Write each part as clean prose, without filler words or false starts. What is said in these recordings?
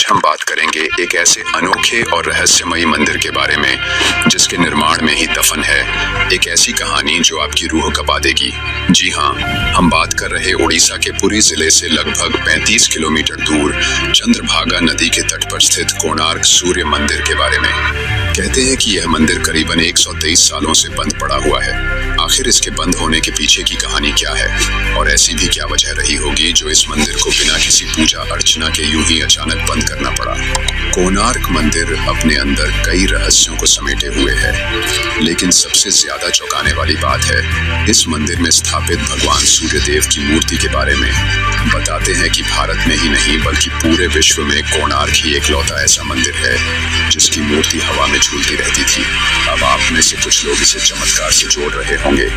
हम बात करेंगे एक ऐसे अनोखे और रहस्यमयी मंदिर के बारे में जिसके निर्माण में ही दफन है एक ऐसी कहानी जो आपकी रूह कँपा देगी। जी हाँ, हम बात कर रहे उड़ीसा के पुरी जिले से लगभग 35 किलोमीटर दूर चंद्रभागा नदी के तट पर स्थित कोणार्क सूर्य मंदिर के बारे में। कहते हैं कि यह मंदिर करीबन 123 सालों से बंद पड़ा हुआ है। आखिर इसके बंद होने के पीछे की कहानी क्या है और ऐसी भी क्या वजह रही होगी जो इस मंदिर को बिना किसी पूजा अर्चना के यूं ही अचानक बंद करना पड़ा। कोणार्क मंदिर अपने अंदर कई रहस्यों को समेटे हुए है, लेकिन सबसे ज्यादा चौंकाने वाली बात है इस मंदिर में स्थापित भगवान सूर्यदेव की मूर्ति के बारे में। बताते हैं कि भारत में ही नहीं बल्कि पूरे विश्व में कोणार्क ही एकलौता ऐसा मंदिर है जिसकी मूर्ति हवा में झूलती रहती थी। अब आप में से कुछ लोग इसे चमत्कार से जोड़ रहे होंगे,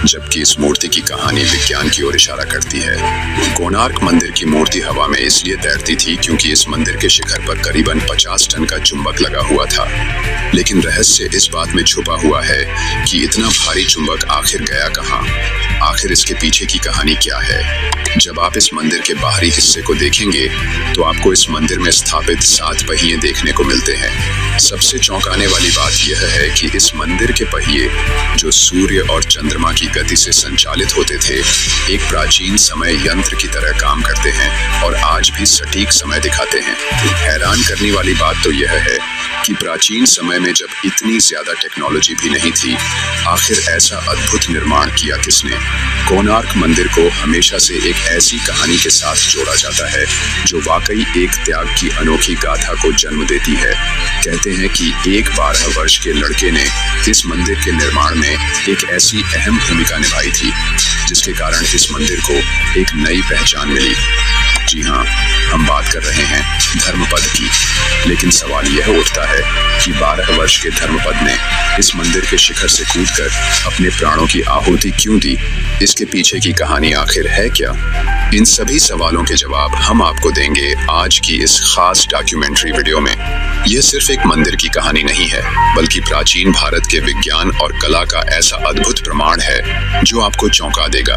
जबकि इस मूर्ति की कहानी विज्ञान की ओर इशारा करती है। कोणार्क मंदिर की मूर्ति हवा में इसलिए तैरती थी क्योंकि इस मंदिर के शिखर पर करीबन 50 टन का चुंबक लगा हुआ था। लेकिन रहस्य इस बात में छुपा हुआ है कि इतना भारी चुंबक आखिर गया कहाँ, आखिर इसके पीछे की कहानी क्या है। जब आप इस मंदिर के बाहरी हिस्से को देखेंगे तो आपको इस मंदिर में स्थापित 7 पहिए देखने को मिलते हैं। सबसे चौंकाने वाली बात यह है कि इस मंदिर के पहिए, जो सूर्य और चंद्रमा की गति से संचालित होते थे, एक प्राचीन समय यंत्र की तरह काम करते हैं और आज भी सटीक समय दिखाते हैं। हैरान करने वाली बात तो यह है कि प्राचीन समय में जब इतनी ज्यादा टेक्नोलॉजी भी नहीं थी, आखिर ऐसा अद्भुत निर्माण किया किसने। कोणार्क मंदिर को हमेशा से एक ऐसी कहानी के साथ जोड़ा जाता है जो वाकई एक त्याग की अनोखी गाथा को जन्म देती है। कहते हैं कि एक 12 वर्ष के लड़के ने इस मंदिर के निर्माण में एक ऐसी अहम भूमिका निभाई थी जिसके कारण इस मंदिर को एक नई पहचान मिली। जी हाँ, हम बात कर रहे हैं धर्मपद की। लेकिन सवाल यह उठता है कि 12 वर्ष के धर्मपद ने इस मंदिर के शिखर से कूदकर अपने प्राणों की आहुति क्यों दी। इसके पीछे की कहानी आखिर है क्या? इन सभी सवालों के जवाब हम आपको देंगे आज की इस खास डॉक्यूमेंट्री वीडियो में। यह सिर्फ एक मंदिर की कहानी नहीं है, बल्कि प्राचीन भारत के विज्ञान और कला का ऐसा अद्भुत प्रमाण है जो आपको चौंका देगा।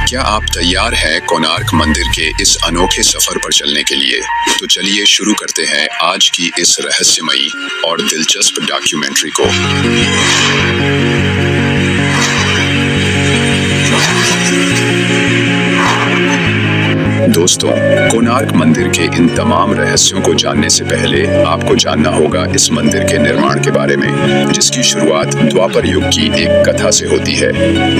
क्या आप तैयार हैं कोणार्क मंदिर के इस अनोखे सफर पर चलने के लिए? तो चलिए शुरू करते हैं आज की इस रहस्यमयी और दिलचस्प डॉक्यूमेंट्री को। दोस्तों, कोणार्क मंदिर के इन तमाम रहस्यों को जानने से पहले आपको जानना होगा इस मंदिर के निर्माण के बारे में, जिसकी शुरुआत द्वापर युग की एक कथा से होती है।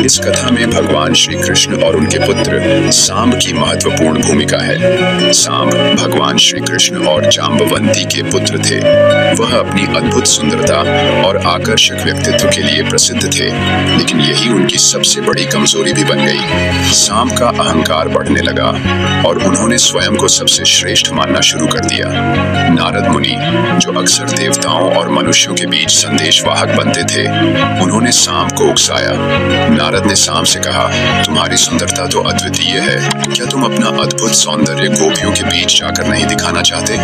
इस कथा में भगवान श्री कृष्ण और उनके पुत्र सांब की महत्वपूर्ण भूमिका है। सांब भगवान श्री कृष्ण और जाम्बवंती के पुत्र थे। वह अपनी अद्भुत सुंदरता और आकर्षक व्यक्तित्व के लिए प्रसिद्ध थे, लेकिन यही उनकी सबसे बड़ी कमजोरी भी बन गई। सांब का अहंकार बढ़ने लगा और उन्होंने स्वयं को सबसे श्रेष्ठ मानना शुरू कर दिया। नारद मुनि, जो अक्सर देवताओं और मनुष्यों के बीच संदेशवाहक बनते थे, उन्होंने सांब को उकसाया। नारद ने सांब से कहा, तुम्हारी सुंदरता तो अद्वितीय है, क्या तुम अपना अद्भुत सौंदर्य गोपियों के बीच जाकर नहीं दिखाना चाहते?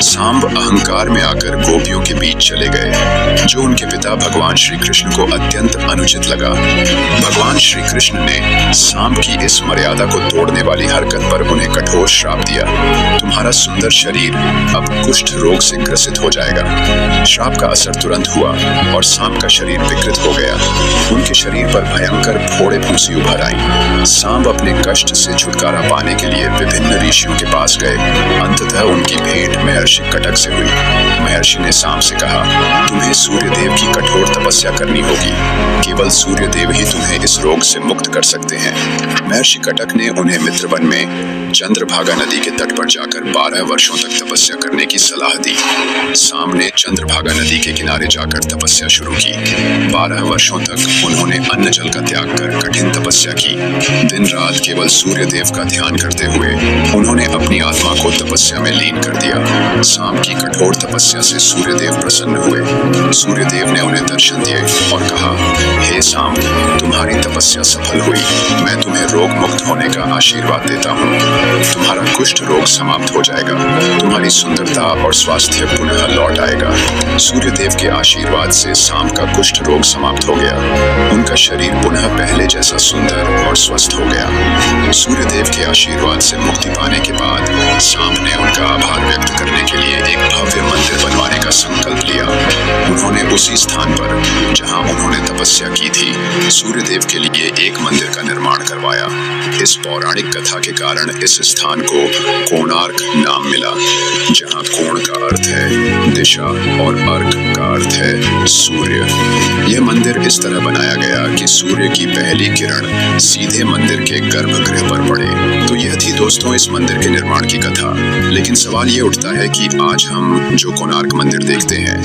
सांब अहंकार में आकर गोपियों के बीच चले गए, जो उनके पिता भगवान श्री कृष्ण को अत्यंत अनुचित लगा। भगवान श्री कृष्ण ने सांब की इस मर्यादा को तोड़ने वाली हरकत पर उन्हें कठोर श्राप दिया। तुम्हारा सुंदर शरीर अब कुष्ठ रोग से ग्रसित हो जाएगा। श्राप का असर तुरंत हुआ और सांब का शरीर विकृत हो गया। उनके शरीर पर भयंकर फोड़े फुंसी उभर आई। सांब अपने कष्ट से छुटकारा पाने के लिए विभिन्न ऋषियों के पास गए। अंततः उनकी भेंट महर्षि कटक से हुई। महर्षि ने सांब से कहा, तुम्हें सूर्यदेव की कठोर तपस्या करनी होगी। केवल सूर्यदेव ही तुम्हें इस रोग से मुक्त कर सकते हैं। महर्षि कटक ने उन्हें मित्रवन में चंद्रभागा नदी के तट पर जाकर 12 वर्षों तक तपस्या करने की सलाह दी। सांब ने चंद्रभागा नदी के किनारे जाकर तपस्या शुरू की। 12 वर्षों तक उन्होंने अन्न जल का त्याग कर कठिन तपस्या की। दिन रात केवल सूर्यदेव का ध्यान करते हुए उन्होंने अपनी आत्मा को तपस्या में लीन कर दिया। सांब की कठोर तपस्या से सूर्यदेव प्रसन्न हुए। सूर्यदेव ने उन्हें दर्शन दिए और कहा, हे सांब, तुम्हारी तपस्या सफल हुई। मैं तुम्हें रोग मुक्त होने का आशीर्वाद देता हूँ। तुम्हारा कुष्ठ रोग समाप्त हो जाएगा। तुम्हारी सुंदरता और स्वास्थ्य पुनः लौट आएगा। सूर्यदेव के आशीर्वाद से सांब का कुष्ठ रोग समाप्त हो गया। उनका शरीर पुनः पहले जैसा सुंदर और स्वस्थ हो गया। सूर्यदेव के आशीर्वाद से मुक्ति पाने के बाद सांब ने उनका आभार व्यक्त करने के लिए उसी स्थान पर जहां उन्होंने तपस्या की थी, सूर्यदेव के लिए एक मंदिर का निर्माण करवाया। इस पौराणिक कथा के कारण इस स्थान को कोणार्क नाम मिला, जहां कोण का अर्थ है दिशा और अर्क का अर्थ है सूर्य। यह मंदिर इस तरह बनाया गया कि सूर्य की पहली किरण सीधे मंदिर के गर्भगृह पर पड़े। तो यह थी दोस्तों इस मंदिर के निर्माण की कथा। लेकिन सवाल ये उठता है कि आज हम जो कोणार्क मंदिर देखते हैं,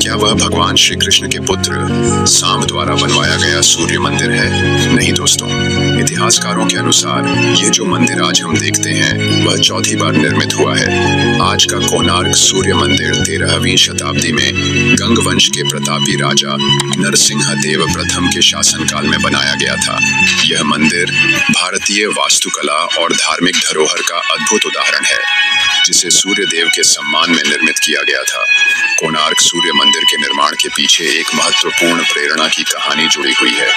क्या वह भगवान श्री कृष्ण के पुत्र सांब द्वारा बनवाया गया सूर्य मंदिर है? नहीं दोस्तों, इतिहासकारों के अनुसार यह जो मंदिर आज हम देखते हैं वह चौथी बार निर्मित हुआ है। आज का कोणार्क सूर्य मंदिर 13वीं शताब्दी में गंग वंश के प्रतापी राजा नरसिंह देव प्रथम के शासनकाल में बनाया गया था। यह मंदिर भारतीय वास्तुकला और धार्मिक धरोहर का अद्भुत उदाहरण है, जिसे सूर्य देव के सम्मान में निर्मित किया गया था। कोणार्क सूर्य मंदिर के निर्माण के पीछे एक महत्वपूर्ण प्रेरणा की कहानी जुड़ी हुई है।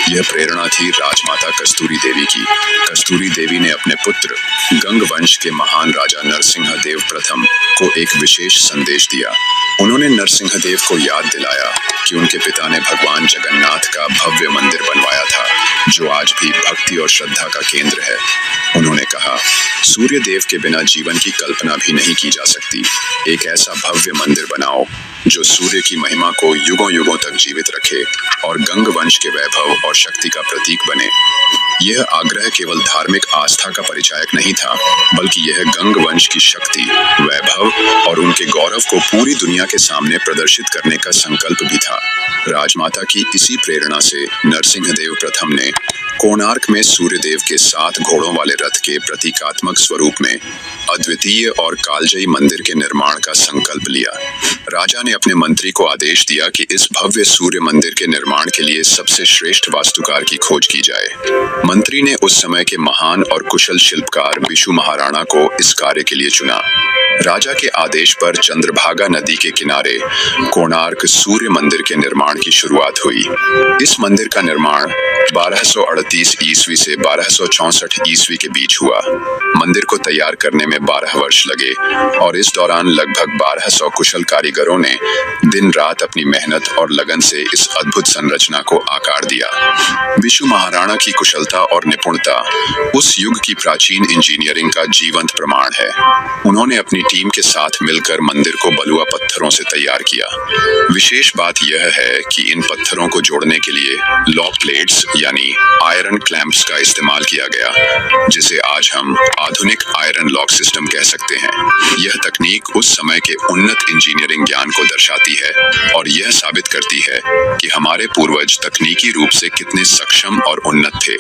यह प्रेरणा थी राजमाता कस्तूरी देवी की। कस्तूरी देवी ने अपने पुत्र गंग वंश के महान राजा नरसिंह देव प्रथम को एक विशेष संदेश दिया। उन्होंने नरसिंह देव को याद दिलाया कि उनके पिता ने भगवान जगन्नाथ का भव्य मंदिर बनवाया था, जो आज भी भक्ति और श्रद्धा का केंद्र है। उन्होंने कहा, सूर्य देव के बिना जीवन की कल्पना भी नहीं की जा सकती। एक ऐसा भव्य मंदिर बनाओ जो सूर्य की महिमा को युगों युगों तक जीवित रखे और गंग वंश के वैभव और शक्ति का प्रतीक बने। यह आग्रह केवल धार्मिक आस्था का परिचायक नहीं था, बल्कि यह गंग वंश की शक्ति, वैभव और उनके गौरव को पूरी दुनिया के सामने प्रदर्शित करने का संकल्प भी था। राजमाता की इसी प्रेरणा से नरसिंह देव प्रथम ने कोणार्क में सूर्यदेव के 7 घोड़ों वाले रथ के प्रतीकात्मक स्वरूप में अद्वितीय और कालजयी मंदिर के निर्माण का संकल्प लिया। राजा ने अपने मंत्री को आदेश दिया कि इस भव्य सूर्य मंदिर के निर्माण के लिए सबसे श्रेष्ठ वास्तुकार की खोज की जाए। मंत्री ने उस समय के महान और कुशल शिल्पकार बिशु महाराणा को इस कार्य के लिए चुना। राजा के आदेश पर चंद्रभागा नदी के किनारे कोणार्क सूर्य मंदिर के निर्माण की शुरुआत हुई। इस मंदिर का निर्माण 1238 ईस्वी से 1264 ईस्वी के बीच हुआ। मंदिर को तैयार करने में 12 वर्ष लगे और इस दौरान लगभग 1200 कुशल कारीगरों ने दिन रात अपनी मेहनत और लगन से इस अद्भुत संरचना को आकार दिया। बिशु महाराणा की कुशलता और निपुणता उस युग की प्राचीन इंजीनियरिंग का जीवंत प्रमाण है। उन्होंने अपनी टीम के साथ मिलकर मंदिर को बलुआ पत्थरों से तैयार किया। विशेष बात यह है कि इन पत्थरों को जोड़ने के लिए लॉक प्लेट्स यानी आयरन क्लैंप्स का इस्तेमाल किया गया, जिसे आज हम आधुनिक आयरन लॉक सिस्टम कह सकते हैं। यह तकनीक उस समय के उन्नत इंजीनियरिंग ज्ञान को दर्शाती है और यह साबित करती है कि हमारे पूर्वज तकनीकी रूप से कितने सक्षम और उन्नत थे।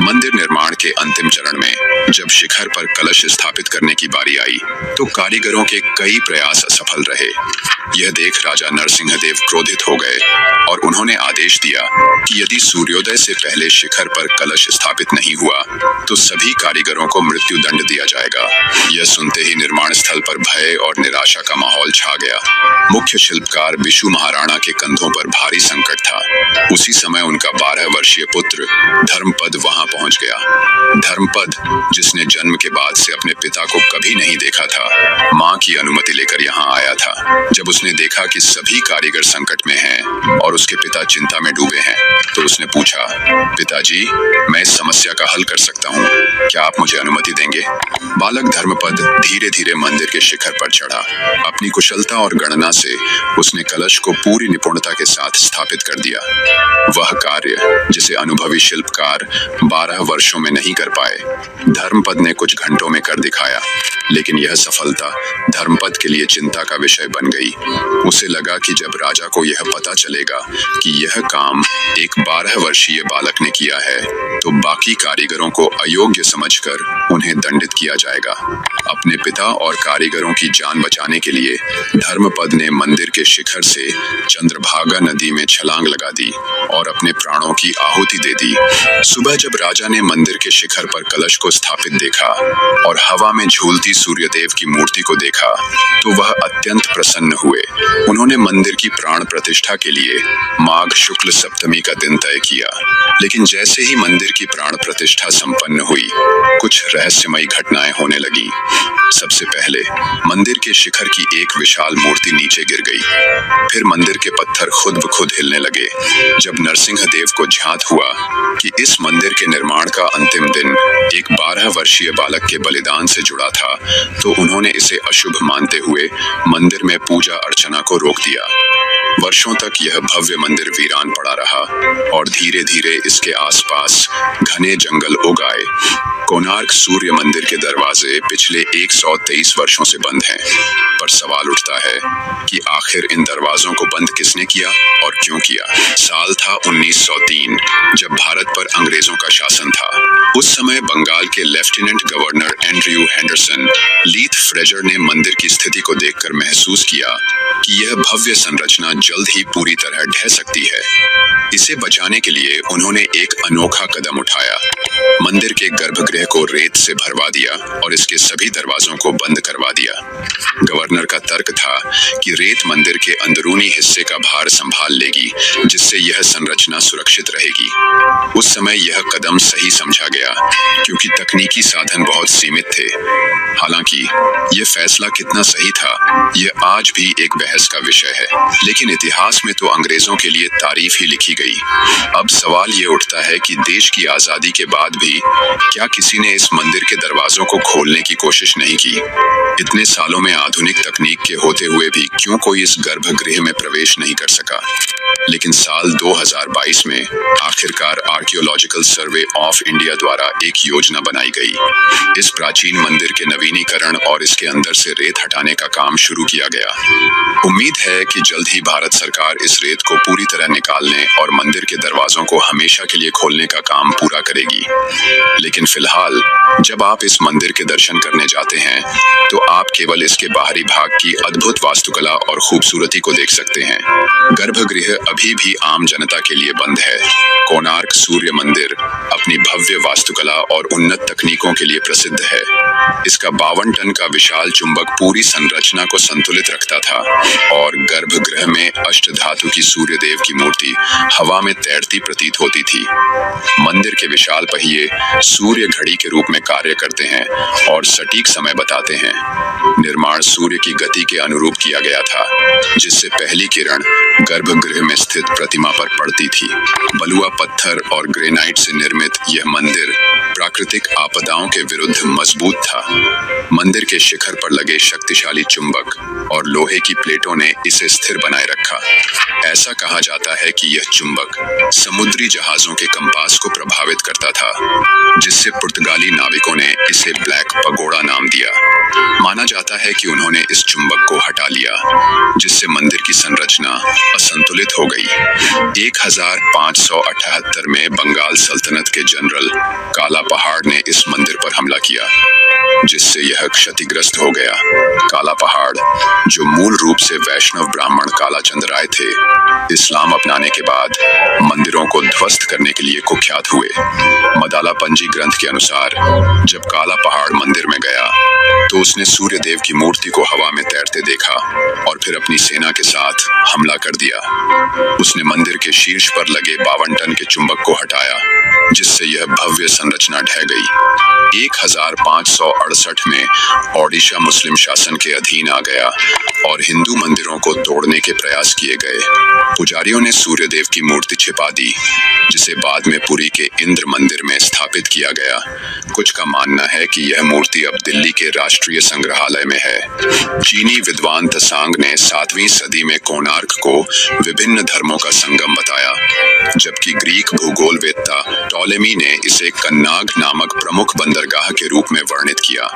मंदिर निर्माण के अंतिम चरण में जब शिखर पर कलश स्थापित करने की बारी आई, तो कारीगरों के कई प्रयास असफल रहे। यह देख राजा नरसिंह देव क्रोधित हो गए और उन्होंने आदेश दिया कि यदि सूर्योदय से पहले शिखर पर कलश स्थापित नहीं हुआ तो सभी कारीगरों को मृत्यु दंड दिया जाएगा। यह सुनते ही निर्माण स्थल पर भय और निराशा का माहौल छा गया। मुख्य शिल्पकार बिशु महाराणा के कंधों पर भारी संकट था। उसी समय उनका 12 वर्षीय पुत्र धर्मपद वहां पहुंच गया। धर्मपद, जिसने जन्म के बाद से अपने पिता को कभी नहीं देखा था, मां की अनुमति लेकर यहाँ आया था। जब उसने देखा कि सभी कारीगर संकट में हैं और उसके पिता चिंता में डूबे हैं, तो उसने पूछा, पिताजी, मैं इस समस्या का हल कर सकता हूँ, क्या आप मुझे अनुमति देंगे? बालक धर्मपद धीरे धीरे मंदिर के शिखर पर चढ़ा। अपनी कुशलता और गणना से उसने कलश को पूरी निपुणता के साथ स्थापित कर दिया। वह कार्य जिसे अनुभवी शिल्पकार 12 वर्षों में नहीं कर पाए, धर्मपद ने कुछ घंटों में कर दिखाया। लेकिन यह सफलता धर्मपद के लिए चिंता का विषय बन गई। उसे लगा कि जब राजा को यह पता चलेगा कि यह काम एक 12 वर्षीय बालक ने किया है, तो बाकी कारीगरों को अयोग्य समझकर उन्हें दंडित किया जाएगा। अपने पिता और कारीगरों की जान बचाने के लिए धर्मपद ने मंदिर के शिखर से चंद्रभागा नदी में छलांग लगा दी और अपने प्राणों की आहुति दे दी। सुबह जब राजा ने मंदिर के शिखर पर कलश को स्थापित देखा और हवा में झूलती सूर्यदेव की मूर्ति को देखा, तो वह अत्यंत प्रसन्न हुए। हुए। उन्होंने मंदिर की प्राण प्रतिष्ठा के लिए माघ शुक्ल सप्तमी का दिन तय किया, लेकिन जैसे ही मंदिर की प्राण प्रतिष्ठा संपन्न हुई, कुछ रहस्यमयी घटनाएं होने लगीं। सबसे पहले मंदिर के शिखर की एक विशाल मूर्ति नीचे गिर गई। फिर मंदिर के पत्थर खुद ब खुद हिलने लगे। जब नरसिंह देव को ज्ञात हुआ कि इस मंदिर के निर्माण का अंतिम दिन एक 12 वर्षीय बालक के बलिदान से जुड़ा था, तो उन्होंने इसे अशुभ मानते हुए मंदिर में पूजा अर्चना को रोक दिया। वर्षों तक यह भव्य मंदिर वीरान पड़ा रहा और धीरे धीरे इसके आसपास घने जंगल उग आए। कोणार्क सूर्य मंदिर के दरवाजे पिछले 123 वर्षों से बंद हैं, पर सवाल उठता है कि आखिर इन दरवाजों को बंद किसने किया और क्यों किया। साल था 1903, जब भारत पर अंग्रेजों का शासन था। उस समय बंगाल के lieutenant governor Andrew Henderson Leith Fraser ने मंदिर की स्थिति को देखकर महसूस किया कि यह भव्य संरचना जल्द ही पूरी तरह ढह सकती है। इसे बचाने के लिए उन्होंने एक अनोखा कदम उठाया। मंदिर के गर्भगृह को रेत से भरवा दिया और इसके सभी दरवाजों को बंद करवा दिया। गवर्नर का तर्क था कि रेत मंदिर के अंदरूनी हिस्से का भार संभाल लेगी, जिससे यह संरचना सुरक्षित रहेगी। उस समय यह कदम सही समझा गया, क्योंकि तकनीकी साधन बहुत सीमित थे। हालांकि यह फैसला कितना सही था, यह आज भी एक बहस का विषय है, लेकिन इतिहास में तो अंग्रेजों के लिए तारीफ ही लिखी गई। अब सवाल ये उठता है कि देश की आजादी के बाद भी क्या किसी ने इस मंदिर के दरवाजों को खोलने की कोशिश नहीं की? इतने सालों में आधुनिक तकनीक के होते हुए भी क्यों कोई इस गर्भगृह में प्रवेश नहीं कर सका? लेकिन साल 2022 में आखिरकार आर्कियोलॉजिकल सर्वे ऑफ इंडिया द्वारा एक योजना बनाई गई। इस प्राचीन मंदिर के नवीनीकरण और इसके अंदर से रेत हटाने का काम शुरू किया गया। उम्मीद है कि जल्द ही भारत सरकार इस रेत को पूरी तरह निकालने और मंदिर के दरवाजों को हमेशा के लिए खोलने का काम पूरा करेगी। लेकिन फिलहाल जब आप इस मंदिर के दर्शन करने जाते हैं, तो आप केवल इसके बाहरी भाग की अद्भुत वास्तुकला और खूबसूरती को देख सकते हैं। गर्भगृह अभी भी आम जनता के लिए बंद है। कोणार्क सूर्य मंदिर अपनी भव्य वास्तुकला और उन्नत तकनीकों के लिए प्रसिद्ध है। इसका 52 टन का विशाल चुंबक पूरी संरचना को संतुलित रखता था और गर्भगृह में अष्टधातु की सूर्य देव की मूर्ति हवा में तैरती प्रतीत होती थी। मंदिर के विशाल पहिए सूर्य घड़ी के रूप में कार्य करते हैं और सटीक समय बताते हैं। निर्माण सूर्य की गति के अनुरूप किया गया था, जिससे पहली किरण गर्भगृह में स्थित प्रतिमा पर पड़ती थी। बलुआ पत्थर और ग्रेनाइट से निर्मित यह मंदिर प्राकृतिक आपदाओं के विरुद्ध मजबूत था। मंदिर के शिखर पर लगे शक्तिशाली चुंबक और लोहे की प्लेटों ने इसे स्थिर बनाए रखा। ऐसा कहा जाता है कि यह चुंबक समुद्री जहाजों के कंपास को प्रभावित करता था, जिससे पुर्तगाली नाविकों ने इसे ब्लैक पगोड़ा नाम दिया। माना जाता है कि उन्होंने इस चुंबक को हटा लिया, जिससे मंदिर की संरचना असंतुलित हो गई। 1578 में बंगाल सल्तनत के जनरल काला पहाड़ ने इस मंदिर पर हमला किया, जिससे यह क्षतिग्रस्त हो गया। काला पहाड़, जो मूल रूप से वैष्णव ब्राह्मण कालाचंद राय थे, इस्लाम अपनाने के बाद मंदिरों को ध्वस्त करने के लिए कुख्यात हुए। मदाला पंजी ग्रंथ के अनुसार जब काला पहाड़ मंदिर में गया, तो उसने सूर्य देव की मूर्ति को हवा में तैरते देखा और फिर अपनी सेना के साथ हमला कर दिया। उसने मंदिर के शीर्ष पर लगे 52 टन के चुंबक को हटाया, जिससे यह भव्य संरचना ढह गई। 1568 में ओडिशा मुस्लिम शासन के अधीन आ गया और हिंदू मंदिरों को तोड़ने के प्रयास किए गए। पुजारियों ने सूर्य देव की मूर्ति छिपा दी, जिसे बाद में पुरी के इंद्र मंदिर में स्थापित किया गया। कुछ का मानना है कि यह मूर्ति अब दिल्ली के राष्ट्रीय संग्रहालय में है। चीनी विद्वान त्सांग ने 7वीं सदी में कोणार्क को विभिन्न धर्मों का संगम बताया, जबकि ग्रीक भूगोलवेत्ता टॉलेमी ने इसे कन्नाग नामक प्रमुख बंदरगाह के रूप में वर्णित किया।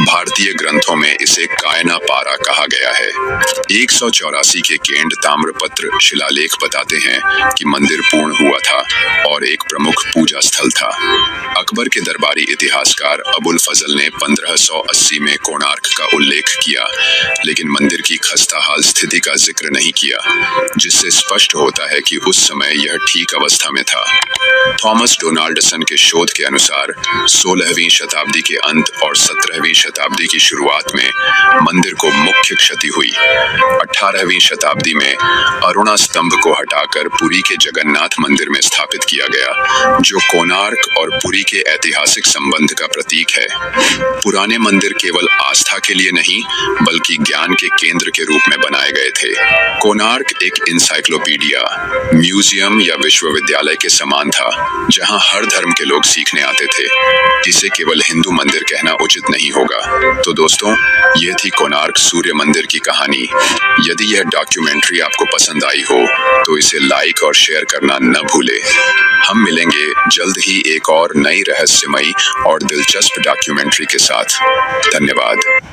भारतीय ग्रंथों में इसे कायना पारा कहा गया है। 184 के केंड ताम्रपत्र शिलालेख बताते हैं कि मंदिर पूर्ण हुआ था और एक प्रमुख पूजा स्थल था। अकबर के दरबारी इतिहासकार अबुल फजल ने 1580 में कोणार्क का उल्लेख किया, लेकिन मंदिर की खस्ताहाल स्थिति का जिक्र नहीं किया, जिससे स्पष्ट होता है कि उस समय यह ठीक अवस्था में था। थॉमस डोनाल्डसन के शोध के अनुसार 16वीं शताब्दी के अंत और 17वीं शताब्दी की शुरुआत में मंदिर को मुख्य क्षति हुई। 18वीं शताब्दी में अरुणा स्तंभ को हटाकर पुरी के जगन्नाथ मंदिर में स्थापित किया गया, जो कोणार्क और पुरी के ऐतिहासिक संबंध का प्रतीक है। पुराने मंदिर केवल आस्था के लिए नहीं बल्कि ज्ञान के केंद्र के रूप में बनाए गए थे। कोणार्क एक इंसाइक्लोपीडिया, म्यूजियम या विश्वविद्यालय के समान था, जहां हर धर्म के लोग सीखने आते थे। इसे केवल हिंदू मंदिर कहना उचित नहीं होगा। तो दोस्तों, ये थी कोणार्क सूर्य मंदिर की कहानी। यदि यह डॉक्यूमेंट्री आपको पसंद आई हो तो इसे लाइक और शेयर करना न भूलें। हम मिलेंगे जल्द ही एक और नई रहस्यमयी और दिलचस्प डॉक्यूमेंट्री के साथ। धन्यवाद।